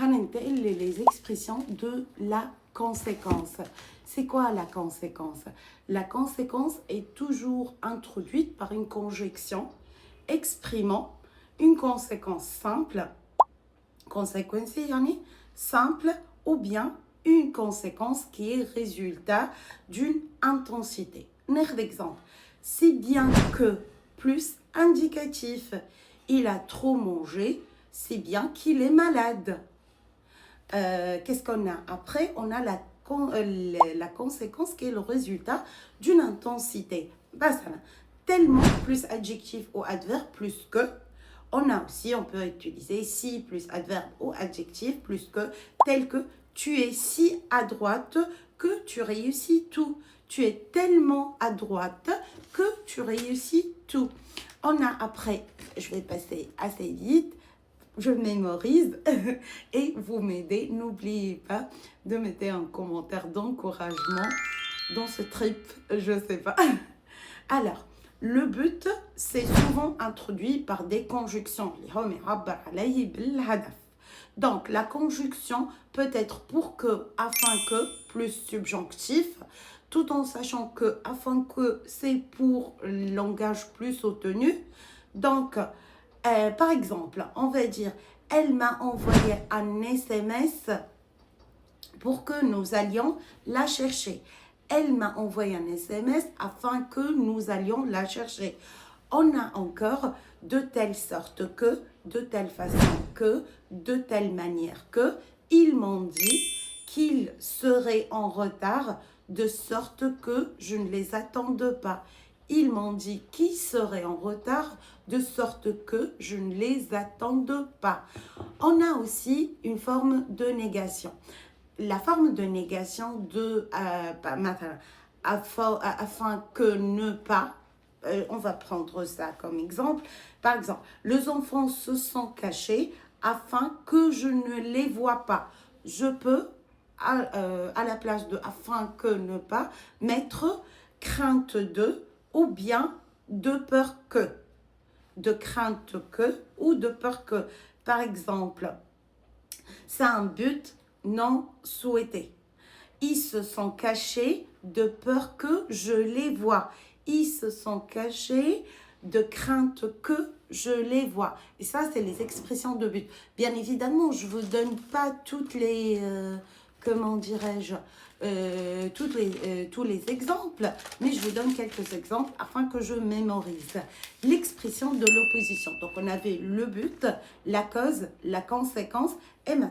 les expressions de la conséquence. C'est quoi la conséquence? La conséquence est toujours introduite par une conjonction exprimant une conséquence simple, conséquence simple, ou bien une conséquence qui est résultat d'une intensité. Un exemple, si bien que plus indicatif, il a trop mangé, c'est bien qu'il est malade. Qu'est-ce qu'on a après? On a la conséquence qui est le résultat d'une intensité. Tellement plus adjectif ou adverbe plus que. On a aussi, on peut utiliser si plus adverbe ou adjectif plus que, tel que tu es si à droite que tu réussis tout. Tu es tellement à droite que tu réussis tout. On a après, je vais passer assez vite, je mémorise et vous m'aidez. N'oubliez pas de mettre un commentaire d'encouragement dans ce trip, je sais pas. Alors, le but, c'est souvent introduit par des conjunctions. Donc, la conjonction peut être pour que, afin que, plus subjonctif, tout en sachant que, afin que, c'est pour langage plus soutenu. Donc, par exemple, on va dire, elle m'a envoyé un SMS pour que nous allions la chercher. Elle m'a envoyé un SMS afin que nous allions la chercher. On a encore de telle sorte que, de telle façon que, de telle manière que. Ils m'ont dit qu'ils seraient en retard de sorte que je ne les attende pas. Ils m'ont dit qu'ils seraient en retard de sorte que je ne les attende pas. On a aussi une forme de négation. La forme de négation de afin que ne pas, on va prendre ça comme exemple. Par exemple, les enfants se sont cachés afin que je ne les vois pas. Je peux, à la place de afin que ne pas, mettre crainte de ou bien de peur que. De crainte que ou de peur que. Par exemple, c'est un but non souhaité. Ils se sont cachés de peur que je les vois. Ils se sont cachés de crainte que je les vois. Et ça, c'est les expressions de but. Bien évidemment, je ne vous donne pas toutes les... comment dirais-je, tous les exemples, mais je vous donne quelques exemples afin que je mémorise. L'expression de l'opposition. Donc, on avait le but, la cause, la conséquence et maintenant